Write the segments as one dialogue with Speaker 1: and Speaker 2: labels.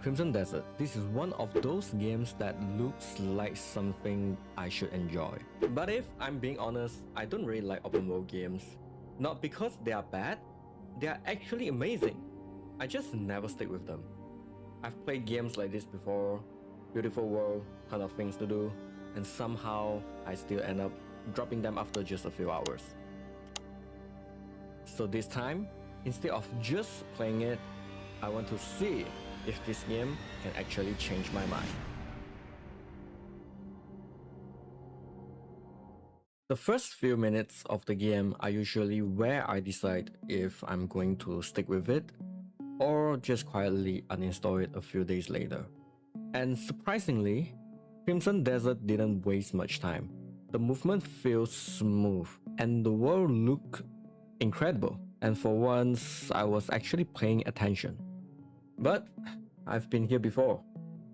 Speaker 1: Crimson Desert. This is one of those games that looks like something I should enjoy. But if I'm being honest, I don't really like open world games. Not because they are bad, they are actually amazing. I just never stick with them. I've played games like this before, beautiful world, ton of things to do, and somehow I still end up dropping them after just a few hours. So this time, instead of just playing it, I want to see if this game can actually change my mind. The first few minutes of the game are usually where I decide if I'm going to stick with it or just quietly uninstall it a few days later. And surprisingly, Crimson Desert didn't waste much time. The movement feels smooth and the world looked incredible, and for once I was actually paying attention. But I've been here before.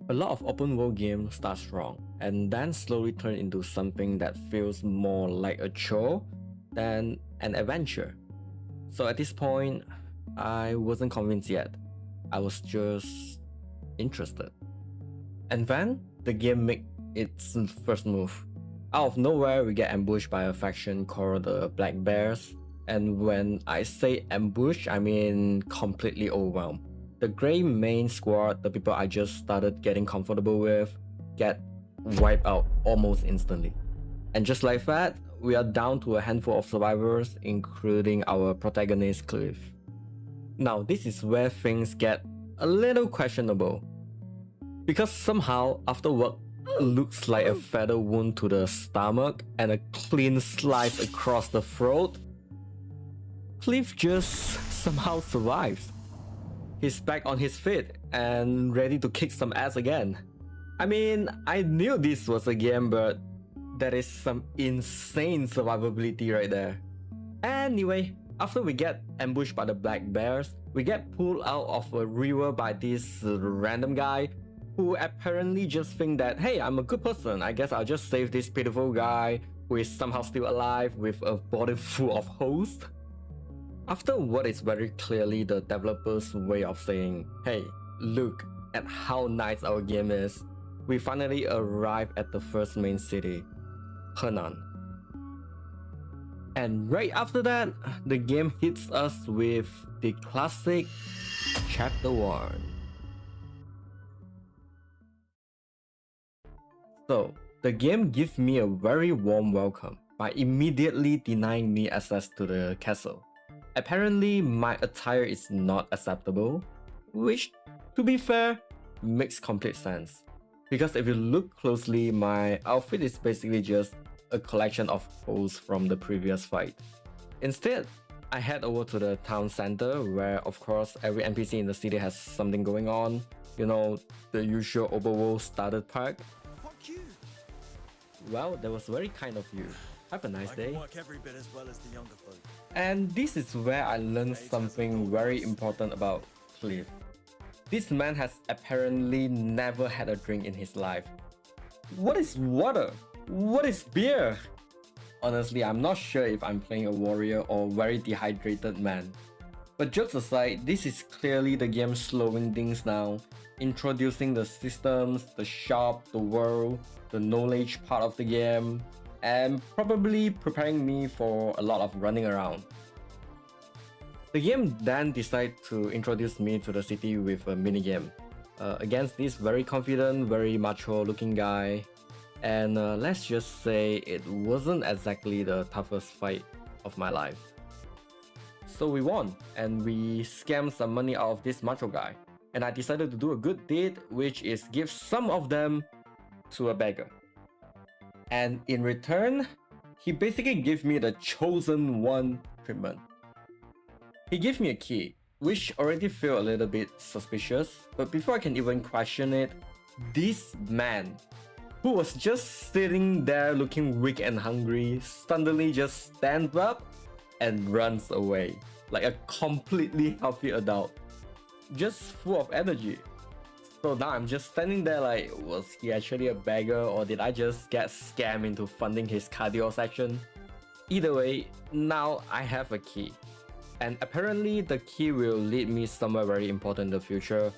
Speaker 1: A lot of open world games start strong and then slowly turn into something that feels more like a chore than an adventure. So at this point, I wasn't convinced yet. I was just interested. And then the game made its first move. Out of nowhere, we get ambushed by a faction called the Black Bears. And when I say ambush, I mean completely overwhelmed. The grey main squad, the people I just started getting comfortable with, get wiped out almost instantly. And just like that, we are down to a handful of survivors, including our protagonist Cliff. Now, this is where things get a little questionable. Because somehow, after what looks like a fatal wound to the stomach and a clean slice across the throat, Cliff just somehow survives. He's back on his feet and ready to kick some ass again. I mean, I knew this was a game, but that is some insane survivability right there. Anyway, after we get ambushed by the Black Bears, we get pulled out of a river by this random guy who apparently just think that, hey, I'm a good person, I guess I'll just save this pitiful guy who is somehow still alive with a body full of holes. After what is very clearly the developer's way of saying, hey, look at how nice our game is, we finally arrive at the first main city, Hernand. And right after that, the game hits us with the classic Chapter 1. So, the game gives me a very warm welcome by immediately denying me access to the castle. Apparently, my attire is not acceptable, which, to be fair, makes complete sense. Because if you look closely, my outfit is basically just a collection of clothes from the previous fight. Instead, I head over to the town center where, of course, every NPC in the city has something going on. You know, the usual overworld starter pack.
Speaker 2: Fuck you!
Speaker 1: Well, that was very kind of you. Have a nice day.
Speaker 2: I can work every bit as well as the younger folk.
Speaker 1: And this is where I learned something very important about Cliff. This man has apparently never had a drink in his life. What is water? What is beer? Honestly, I'm not sure if I'm playing a warrior or very dehydrated man. But jokes aside, this is clearly the game slowing things down, introducing the systems, the shop, the world, the knowledge part of the game, and probably preparing me for a lot of running around. The game then decided to introduce me to the city with a minigame against this very confident, very macho looking guy, and let's just say it wasn't exactly the toughest fight of my life. So we won, and we scammed some money out of this macho guy, and I decided to do a good deed, which is give some of them to a beggar. And in return, he basically gave me the chosen one treatment. He gave me a key, which already felt a little bit suspicious, but before I can even question it, this man, who was just sitting there looking weak and hungry, suddenly just stands up and runs away, like a completely healthy adult, just full of energy. So now I'm just standing there like, was he actually a beggar or did I just get scammed into funding his cardio section? Either way, now I have a key. And apparently the key will lead me somewhere very important in the future.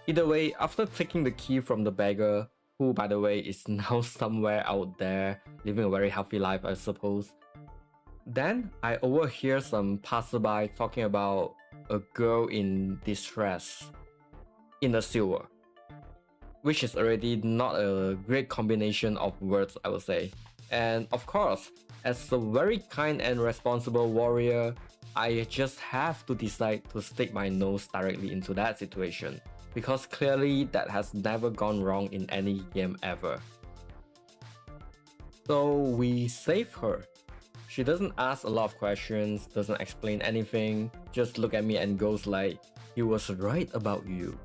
Speaker 1: Either way, after taking the key from the beggar, who by the way is now somewhere out there living a very healthy life, I suppose, then I overhear some passerby talking about a girl in distress in the sewer, which is already not a great combination of words, I would say. And of course, as a very kind and responsible warrior, I just have to decide to stick my nose directly into that situation, because clearly that has never gone wrong in any game ever. So we save her. She doesn't ask a lot of questions, doesn't explain anything, just look at me and goes like, "He was right about you,"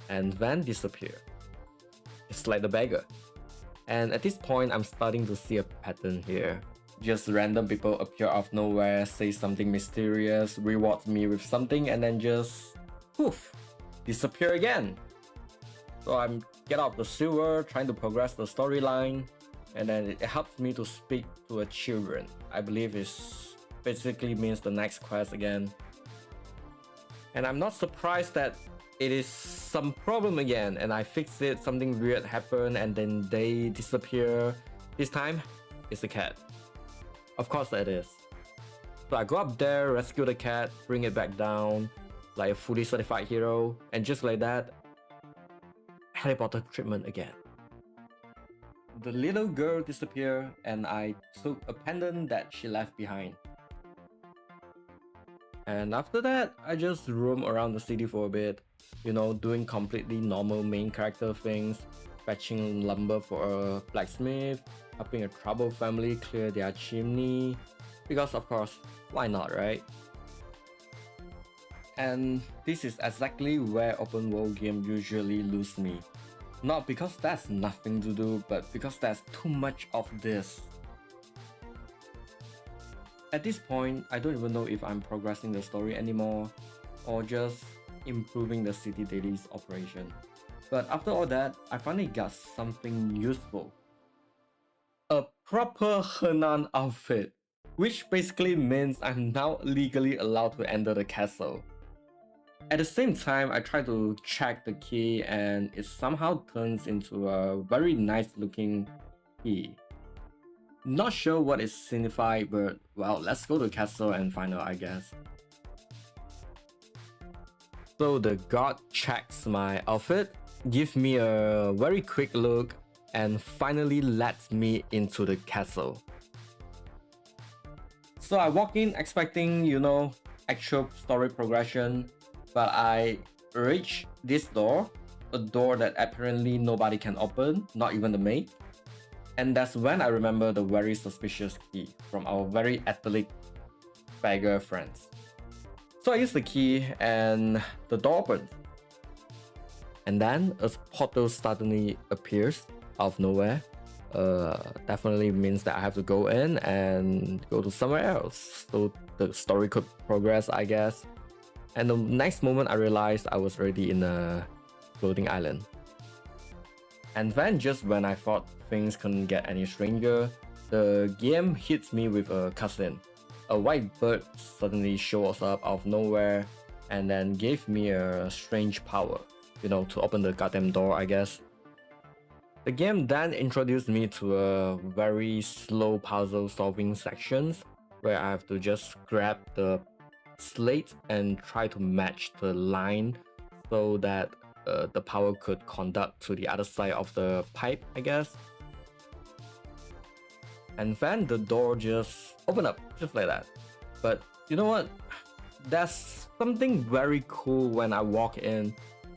Speaker 1: and then disappear. It's like the beggar. And at this point, I'm starting to see a pattern here. Just random people appear out of nowhere, say something mysterious, reward me with something, and then just poof, disappear again. So I'm get out of the sewer, trying to progress the storyline, and then it helps me to speak to a children. I believe it basically means the next quest again. And I'm not surprised that it is some problem again, and I fix it, something weird happened, and then they disappear. This time, it's a cat. Of course that is. So I go up there, rescue the cat, bring it back down, like a fully certified hero, and just like that, Harry Potter treatment again. The little girl disappeared, and I took a pendant that she left behind. And after that, I just roam around the city for a bit, doing completely normal main character things, fetching lumber for a blacksmith, helping a troubled family clear their chimney, because of course, why not, right? And this is exactly where open world game usually lose me. Not because there's nothing to do, but because there's too much of this. At this point, I don't even know if I'm progressing the story anymore, or just improving the city daily's operation. But after all that, I finally got something useful. A proper Hernand outfit, which basically means I'm now legally allowed to enter the castle. At the same time, I try to check the key and it somehow turns into a very nice looking key. Not sure what it signifies, but well, let's go to the castle and find out, I guess. So the guard checks my outfit, gives me a very quick look, and finally lets me into the castle. So I walk in expecting, actual story progression, but I reach this door, a door that apparently nobody can open, not even the maid. And that's when I remember the very suspicious key from our very athletic beggar friends. So I use the key and the door opens. And then a portal suddenly appears out of nowhere. Definitely means that I have to go in and go to somewhere else. So the story could progress, I guess. And the next moment I realized I was already in a floating island. And then just when I thought things couldn't get any stranger, the game hits me with a cutscene. A white bird suddenly shows up out of nowhere and then gave me a strange power, to open the goddamn door, I guess. The game then introduced me to a very slow puzzle solving sections where I have to just grab the slate and try to match the line so that the power could conduct to the other side of the pipe, I guess. And then the door just opened up, just like that. But you know what? There's something very cool when I walk in.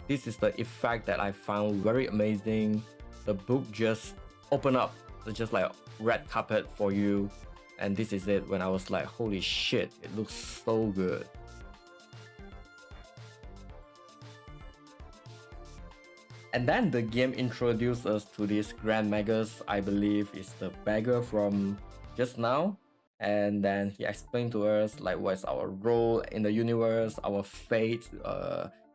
Speaker 1: This is the effect that I found very amazing. The book just opened up, it's just like red carpet for you. And this is it when I was like, holy shit, it looks so good. And then the game introduced us to this Grand Magus, I believe is the beggar from just now. And then he explained to us like what's our role in the universe, our fate,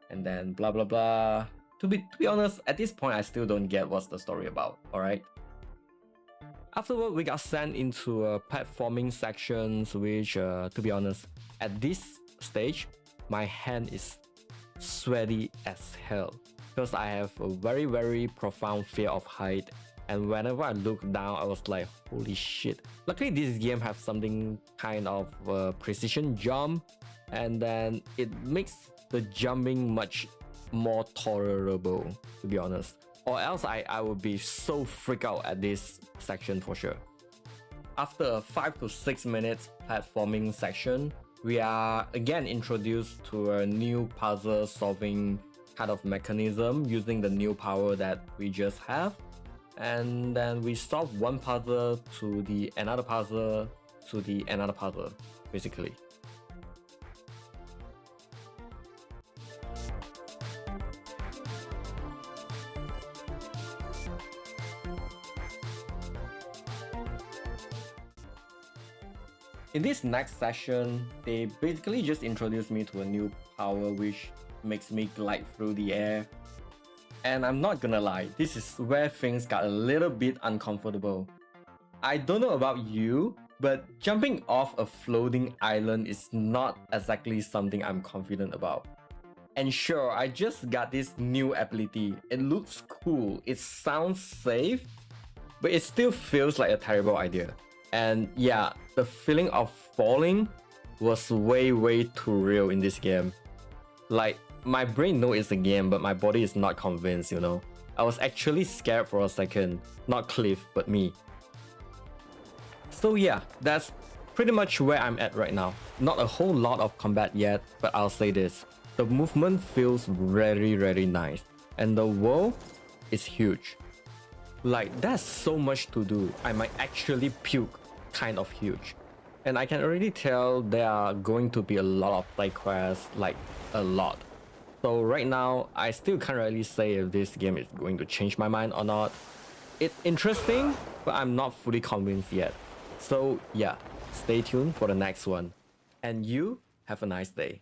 Speaker 1: and then blah blah blah. To be honest, at this point I still don't get what's the story about, alright? Afterward, we got sent into platforming sections, which to be honest, at this stage, my hand is sweaty as hell. because I have a very profound fear of height, and whenever I look down, I was like, holy shit. Luckily this game has something kind of precision jump, and then it makes the jumping much more tolerable, to be honest. Or else I would be so freaked out at this section for sure. After a 5 to 6 minutes platforming section, we are again introduced to a new puzzle solving kind of mechanism using the new power that we just have. And then we solve one puzzle to the another puzzle to the another puzzle, basically. In this next session, they basically just introduced me to a new power which makes me glide through the air. And I'm not gonna lie, this is where things got a little bit uncomfortable. I don't know about you, but jumping off a floating island is not exactly something I'm confident about. And sure, I just got this new ability. It looks cool, it sounds safe, but it still feels like a terrible idea. And yeah, the feeling of falling was way too real in this game. Like, my brain knows it's a game, but my body is not convinced, you know? I was actually scared for a second, not Cliff, but me. So yeah, that's pretty much where I'm at right now. Not a whole lot of combat yet, but I'll say this. The movement feels very nice, and the world is huge. Like, that's so much to do. I might actually puke, kind of huge. And I can already tell there are going to be a lot of side quests, like a lot. So right now, I still can't really say if this game is going to change my mind or not. It's interesting, but I'm not fully convinced yet. So yeah, stay tuned for the next one. And you have a nice day.